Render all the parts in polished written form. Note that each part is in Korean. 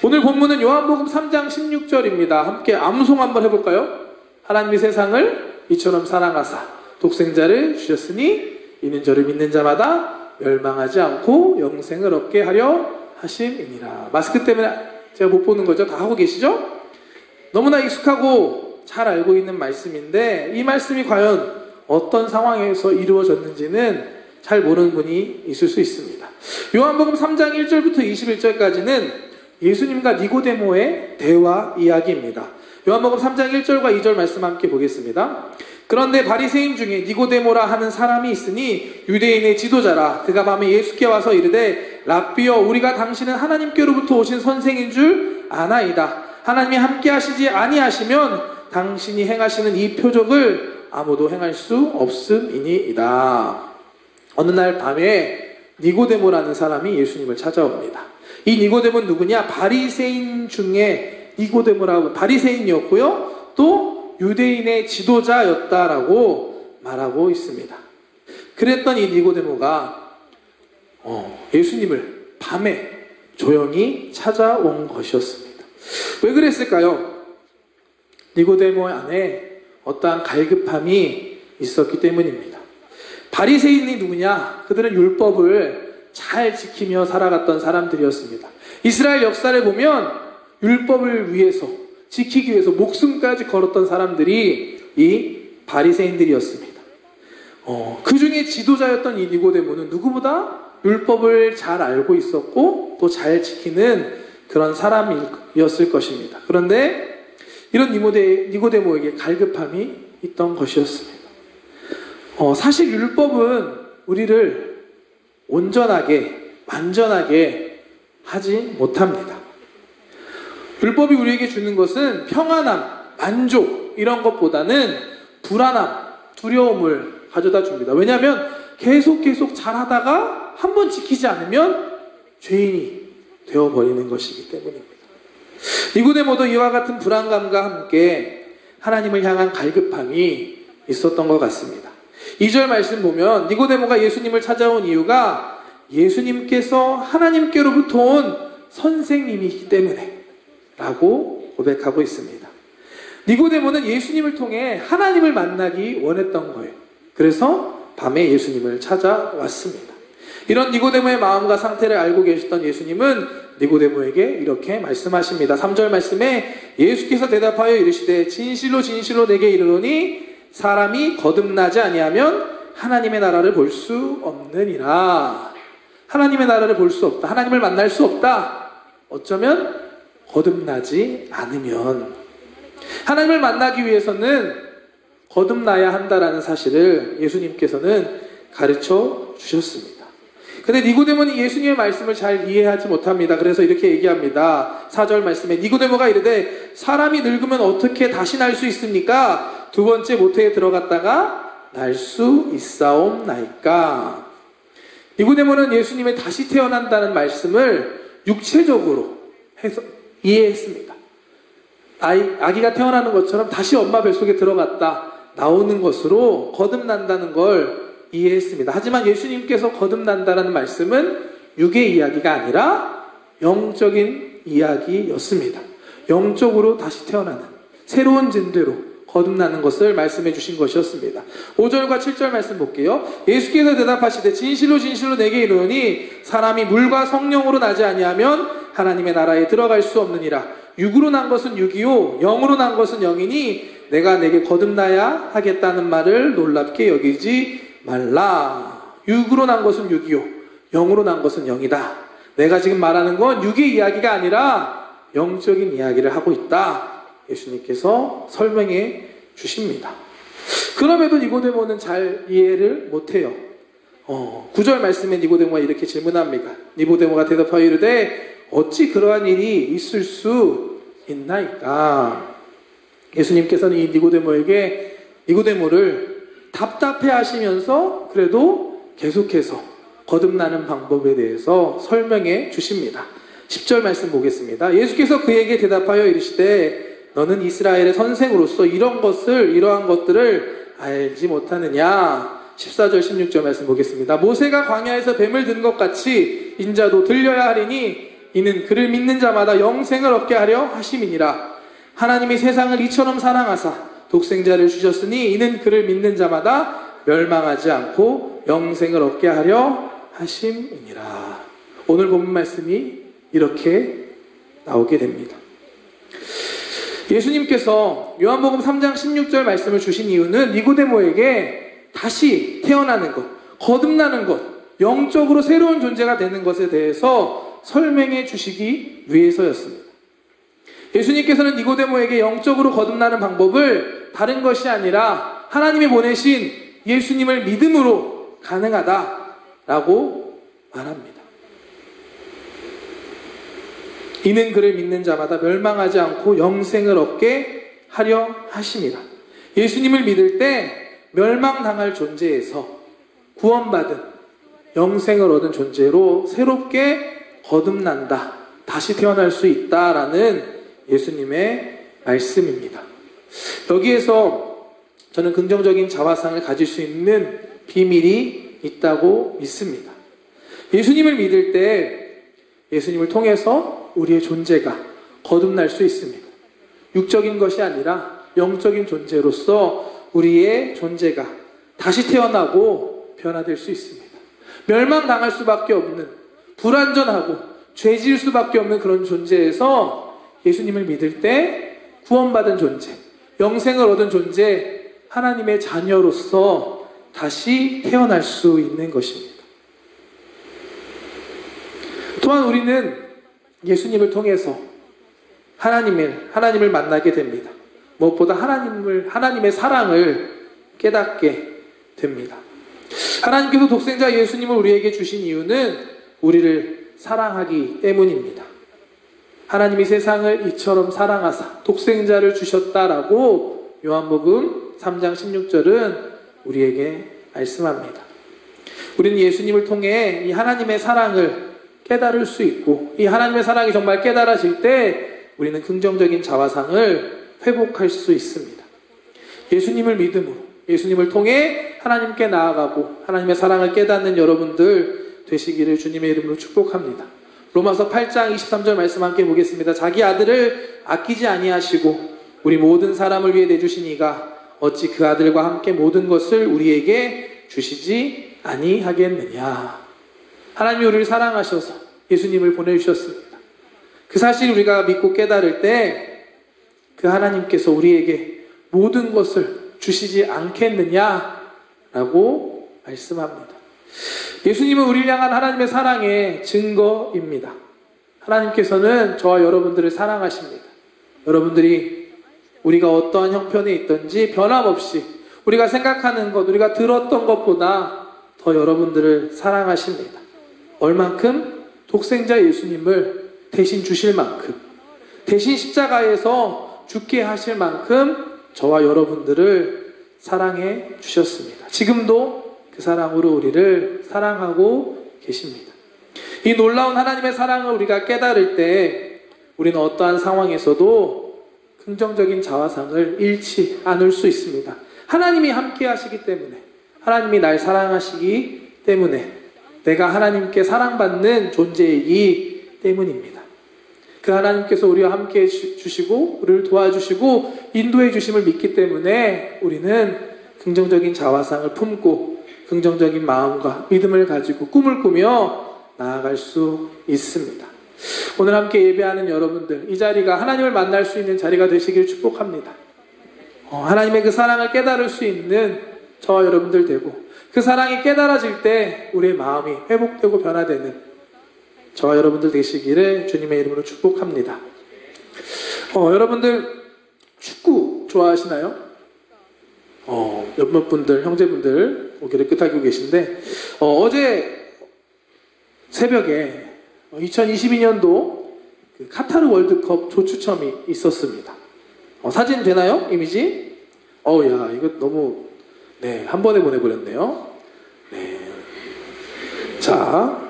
오늘 본문은 요한복음 3장 16절입니다. 함께 암송 한번 해볼까요? 하나님이 세상을 이처럼 사랑하사 독생자를 주셨으니 이는 저를 믿는 자마다 멸망하지 않고 영생을 얻게 하려 하심이니라. 마스크 때문에 제가 못 보는 거죠? 다 하고 계시죠? 너무나 익숙하고 잘 알고 있는 말씀인데 이 말씀이 과연 어떤 상황에서 이루어졌는지는 잘 모르는 분이 있을 수 있습니다. 요한복음 3장 1절부터 21절까지는 예수님과 니고데모의 대화 이야기입니다. 요한복음 3장 1절과 2절 말씀 함께 보겠습니다. 그런데 바리새인 중에 니고데모라 하는 사람이 있으니 유대인의 지도자라. 그가 밤에 예수께 와서 이르되 랍비여, 우리가 당신은 하나님께로부터 오신 선생인 줄 아나이다. 하나님이 함께 하시지 아니하시면 당신이 행하시는 이 표적을 아무도 행할 수 없음이니이다. 어느 날 밤에 니고데모라는 사람이 예수님을 찾아옵니다. 이 니고데모는 누구냐? 바리새인 중에 니고데모라고, 바리새인이었고요, 또 유대인의 지도자였다라고 말하고 있습니다. 그랬던 이 니고데모가 예수님을 밤에 조용히 찾아온 것이었습니다. 왜 그랬을까요? 니고데모 안에 어떠한 갈급함이 있었기 때문입니다. 바리새인이 누구냐? 그들은 율법을 잘 지키며 살아갔던 사람들이었습니다. 이스라엘 역사를 보면 율법을 위해서, 지키기 위해서 목숨까지 걸었던 사람들이 이 바리새인들이었습니다. 그 중에 지도자였던 이 니고데모는 누구보다 율법을 잘 알고 있었고 또 잘 지키는 그런 사람이었을 것입니다. 그런데 이런 니고데모에게 갈급함이 있던 것이었습니다. 사실 율법은 우리를 온전하게, 완전하게 하지 못합니다. 율법이 우리에게 주는 것은 평안함, 만족 이런 것보다는 불안함, 두려움을 가져다 줍니다. 왜냐하면 계속 잘하다가 한번 지키지 않으면 죄인이 되어버리는 것이기 때문입니다. 니고데모도 이와 같은 불안감과 함께 하나님을 향한 갈급함이 있었던 것 같습니다. 2절 말씀 보면 니고데모가 예수님을 찾아온 이유가 예수님께서 하나님께로부터 온 선생님이기 때문에 라고 고백하고 있습니다. 니고데모는 예수님을 통해 하나님을 만나기 원했던 거예요. 그래서 밤에 예수님을 찾아왔습니다. 이런 니고데모의 마음과 상태를 알고 계셨던 예수님은 니고데모에게 이렇게 말씀하십니다. 3절 말씀에 예수께서 대답하여 이르시되 진실로 진실로 내게 이르노니 사람이 거듭나지 아니하면 하나님의 나라를 볼 수 없느니라. 하나님의 나라를 볼 수 없다. 하나님을 만날 수 없다. 어쩌면 거듭나지 않으면. 하나님을 만나기 위해서는 거듭나야 한다라는 사실을 예수님께서는 가르쳐 주셨습니다. 근데 니고데모는 예수님의 말씀을 잘 이해하지 못합니다. 그래서 이렇게 얘기합니다. 4절 말씀에 니고데모가 이르되 사람이 늙으면 어떻게 다시 날 수 있습니까? 두 번째 모태에 들어갔다가 날 수 있사옵나이까? 니고데모는 예수님의 다시 태어난다는 말씀을 육체적으로 해서 이해했습니다. 아기가 태어나는 것처럼 다시 엄마 뱃속에 들어갔다 나오는 것으로 거듭난다는 걸 이해했습니다. 하지만 예수님께서 거듭난다는 말씀은 육의 이야기가 아니라 영적인 이야기였습니다. 영적으로 다시 태어나는 새로운 진대로 거듭나는 것을 말씀해 주신 것이었습니다. 5절과 7절 말씀 볼게요. 예수께서 대답하시되 진실로 진실로 내게 이르노니 사람이 물과 성령으로 나지 아니하면 하나님의 나라에 들어갈 수 없느니라. 육으로 난 것은 육이요 영으로 난 것은 영이니 내가 내게 거듭나야 하겠다는 말을 놀랍게 여기지 말라. 육으로 난 것은 육이요 영으로 난 것은 영이다. 내가 지금 말하는 건 육의 이야기가 아니라 영적인 이야기를 하고 있다. 예수님께서 설명해 주십니다. 그럼에도 니고데모는 잘 이해를 못해요. 9절 말씀에 니고데모가 이렇게 질문합니다. 니고데모가 대답하여 이르되 어찌 그러한 일이 있을 수 있나이까? 예수님께서는 이 니고데모를 답답해 하시면서 그래도 계속해서 거듭나는 방법에 대해서 설명해 주십니다. 10절 말씀 보겠습니다. 예수께서 그에게 대답하여 이르시되 너는 이스라엘의 선생으로서 이러한 것들을 알지 못하느냐? 14절 16절 말씀 보겠습니다. 모세가 광야에서 뱀을 든 것 같이 인자도 들려야 하리니 이는 그를 믿는 자마다 영생을 얻게 하려 하심이니라. 하나님이 세상을 이처럼 사랑하사 독생자를 주셨으니 이는 그를 믿는 자마다 멸망하지 않고 영생을 얻게 하려 하심이니라. 오늘 본문 말씀이 이렇게 나오게 됩니다. 예수님께서 요한복음 3장 16절 말씀을 주신 이유는 니고데모에게 다시 태어나는 것, 거듭나는 것, 영적으로 새로운 존재가 되는 것에 대해서 설명해 주시기 위해서였습니다. 예수님께서는 니고데모에게 영적으로 거듭나는 방법을 다른 것이 아니라 하나님이 보내신 예수님을 믿음으로 가능하다라고 말합니다. 이는 그를 믿는 자마다 멸망하지 않고 영생을 얻게 하려 하심이라. 예수님을 믿을 때 멸망당할 존재에서 구원받은 영생을 얻은 존재로 새롭게 거듭난다. 다시 태어날 수 있다라는 예수님의 말씀입니다. 여기에서 저는 긍정적인 자화상을 가질 수 있는 비밀이 있다고 믿습니다. 예수님을 믿을 때 예수님을 통해서 우리의 존재가 거듭날 수 있습니다. 육적인 것이 아니라 영적인 존재로서 우리의 존재가 다시 태어나고 변화될 수 있습니다. 멸망당할 수밖에 없는, 불완전하고 죄질 수밖에 없는 그런 존재에서 예수님을 믿을 때 구원받은 존재, 영생을 얻은 존재, 하나님의 자녀로서 다시 태어날 수 있는 것입니다. 또한 우리는 예수님을 통해서 하나님을 만나게 됩니다. 무엇보다 하나님의 사랑을 깨닫게 됩니다. 하나님께서 독생자 예수님을 우리에게 주신 이유는 우리를 사랑하기 때문입니다. 하나님이 세상을 이처럼 사랑하사 독생자를 주셨다라고 요한복음 3장 16절은 우리에게 말씀합니다. 우리는 예수님을 통해 이 하나님의 사랑을 깨달을 수 있고, 이 하나님의 사랑이 정말 깨달아질 때 우리는 긍정적인 자화상을 회복할 수 있습니다. 예수님을 믿음으로, 예수님을 통해 하나님께 나아가고 하나님의 사랑을 깨닫는 여러분들 되시기를 주님의 이름으로 축복합니다. 로마서 8장 23절 말씀 함께 보겠습니다. 자기 아들을 아끼지 아니하시고 우리 모든 사람을 위해 내주신 이가 어찌 그 아들과 함께 모든 것을 우리에게 주시지 아니하겠느냐. 하나님이 우리를 사랑하셔서 예수님을 보내주셨습니다. 그 사실 우리가 믿고 깨달을 때 그 하나님께서 우리에게 모든 것을 주시지 않겠느냐라고 말씀합니다. 예수님은 우리를 향한 하나님의 사랑의 증거입니다. 하나님께서는 저와 여러분들을 사랑하십니다. 여러분들이 우리가 어떠한 형편에 있든지 변함없이 우리가 생각하는 것, 우리가 들었던 것보다 더 여러분들을 사랑하십니다. 얼만큼? 독생자 예수님을 대신 주실 만큼, 대신 십자가에서 죽게 하실 만큼 저와 여러분들을 사랑해 주셨습니다. 지금도 그 사랑으로 우리를 사랑하고 계십니다. 이 놀라운 하나님의 사랑을 우리가 깨달을 때 우리는 어떠한 상황에서도 긍정적인 자화상을 잃지 않을 수 있습니다. 하나님이 함께 하시기 때문에, 하나님이 날 사랑하시기 때문에, 내가 하나님께 사랑받는 존재이기 때문입니다. 그 하나님께서 우리와 함께 해주시고 우리를 도와주시고 인도해 주심을 믿기 때문에 우리는 긍정적인 자화상을 품고 긍정적인 마음과 믿음을 가지고 꿈을 꾸며 나아갈 수 있습니다. 오늘 함께 예배하는 여러분들, 이 자리가 하나님을 만날 수 있는 자리가 되시길 축복합니다. 하나님의 그 사랑을 깨달을 수 있는 저와 여러분들 되고, 그 사랑이 깨달아질 때 우리의 마음이 회복되고 변화되는 저와 여러분들 되시기를 주님의 이름으로 축복합니다. 여러분들 축구 좋아하시나요? 몇몇 분들, 형제분들 고개를 끄덕이고 계신데, 어제 새벽에 2022년도 그 카타르 월드컵 조추첨이 있었습니다. 사진 되나요? 이미지? 야, 이거 너무, 한 번에 보내버렸네요. 자,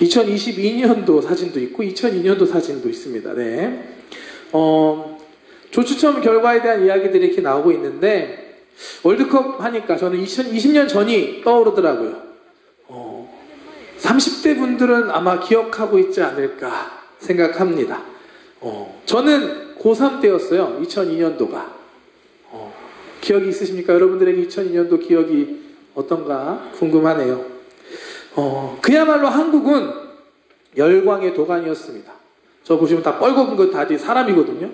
2022년도 사진도 있고 2002년도 사진도 있습니다. 조추첨 결과에 대한 이야기들이 이렇게 나오고 있는데, 월드컵 하니까 저는 2020년 전이 떠오르더라고요. 30대 분들은 아마 기억하고 있지 않을까 생각합니다. 저는 고3 때였어요. 2002년도가. 기억이 있으십니까? 여러분들에게 2002년도 기억이 어떤가 궁금하네요. 그야말로 한국은 열광의 도가니였습니다. 저 보시면 다 뻘겋은 거 다 사람이거든요.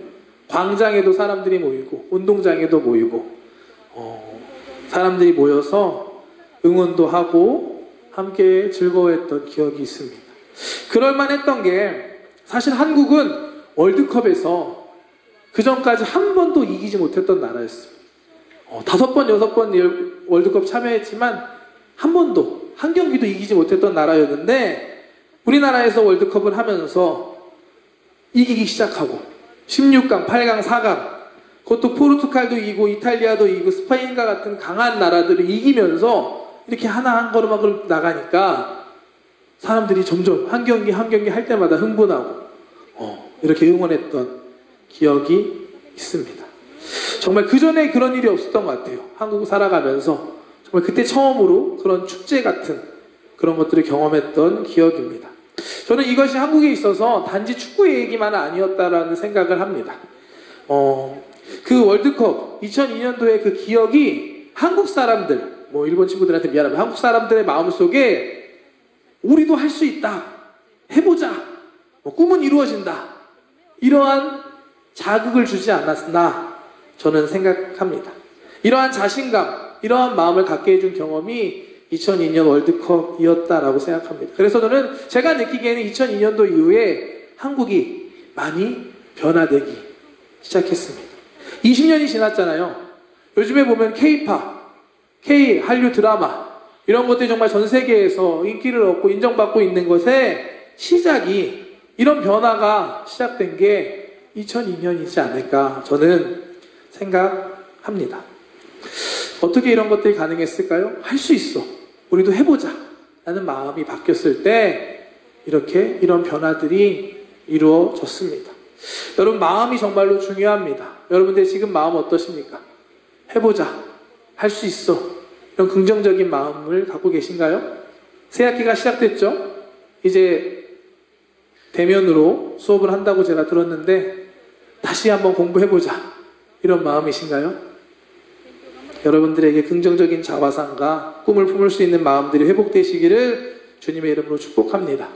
광장에도 사람들이 모이고 운동장에도 모이고 사람들이 모여서 응원도 하고 함께 즐거워했던 기억이 있습니다. 그럴만했던 게 사실 한국은 월드컵에서 그 전까지 한 번도 이기지 못했던 나라였습니다. 5번, 6번 월드컵 참여했지만 한 번도, 한 경기도 이기지 못했던 나라였는데 우리나라에서 월드컵을 하면서 이기기 시작하고 16강, 8강, 4강 그것도 포르투갈도 이기고 이탈리아도 이기고 스페인과 같은 강한 나라들을 이기면서 이렇게 하나 한 걸음 나가니까 사람들이 점점 한 경기 한 경기 할 때마다 흥분하고 이렇게 응원했던 기억이 있습니다. 정말 그 전에 그런 일이 없었던 것 같아요. 한국 살아가면서 정말 그때 처음으로 그런 축제 같은 그런 것들을 경험했던 기억입니다. 저는 이것이 한국에 있어서 단지 축구 얘기만 아니었다라는 생각을 합니다. 그 월드컵 2002년도의 그 기억이 한국 사람들, 일본 친구들한테 미안합니다. 한국 사람들의 마음속에 우리도 할 수 있다, 해보자, 꿈은 이루어진다, 이러한 자극을 주지 않았나 저는 생각합니다. 이러한 자신감, 이러한 마음을 갖게 해준 경험이 2002년 월드컵이었다라고 생각합니다. 그래서 저는 제가 느끼기에는 2002년도 이후에 한국이 많이 변화되기 시작했습니다. 20년이 지났잖아요. 요즘에 보면 K-팝, K-한류 드라마 이런 것들이 정말 전 세계에서 인기를 얻고 인정받고 있는 것의 시작이, 이런 변화가 시작된 게 2002년이지 않을까 저는 생각합니다. 어떻게 이런 것들이 가능했을까요? 할 수 있어, 우리도 해보자 라는 마음이 바뀌었을 때 이렇게 이런 변화들이 이루어졌습니다. 여러분, 마음이 정말로 중요합니다. 여러분들 지금 마음 어떠십니까? 해보자, 할 수 있어, 이런 긍정적인 마음을 갖고 계신가요? 새학기가 시작됐죠? 이제 대면으로 수업을 한다고 제가 들었는데 다시 한번 공부해보자, 이런 마음이신가요? 여러분들에게 긍정적인 자화상과 꿈을 품을 수 있는 마음들이 회복되시기를 주님의 이름으로 축복합니다.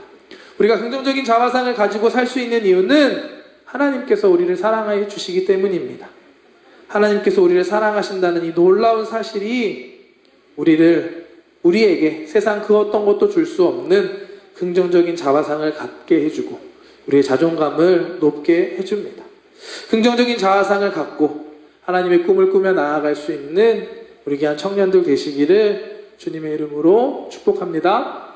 우리가 긍정적인 자화상을 가지고 살 수 있는 이유는 하나님께서 우리를 사랑해 주시기 때문입니다. 하나님께서 우리를 사랑하신다는 이 놀라운 사실이 우리에게 세상 그 어떤 것도 줄 수 없는 긍정적인 자화상을 갖게 해주고 우리의 자존감을 높게 해줍니다. 긍정적인 자화상을 갖고 하나님의 꿈을 꾸며 나아갈 수 있는 우리 귀한 청년들 되시기를 주님의 이름으로 축복합니다.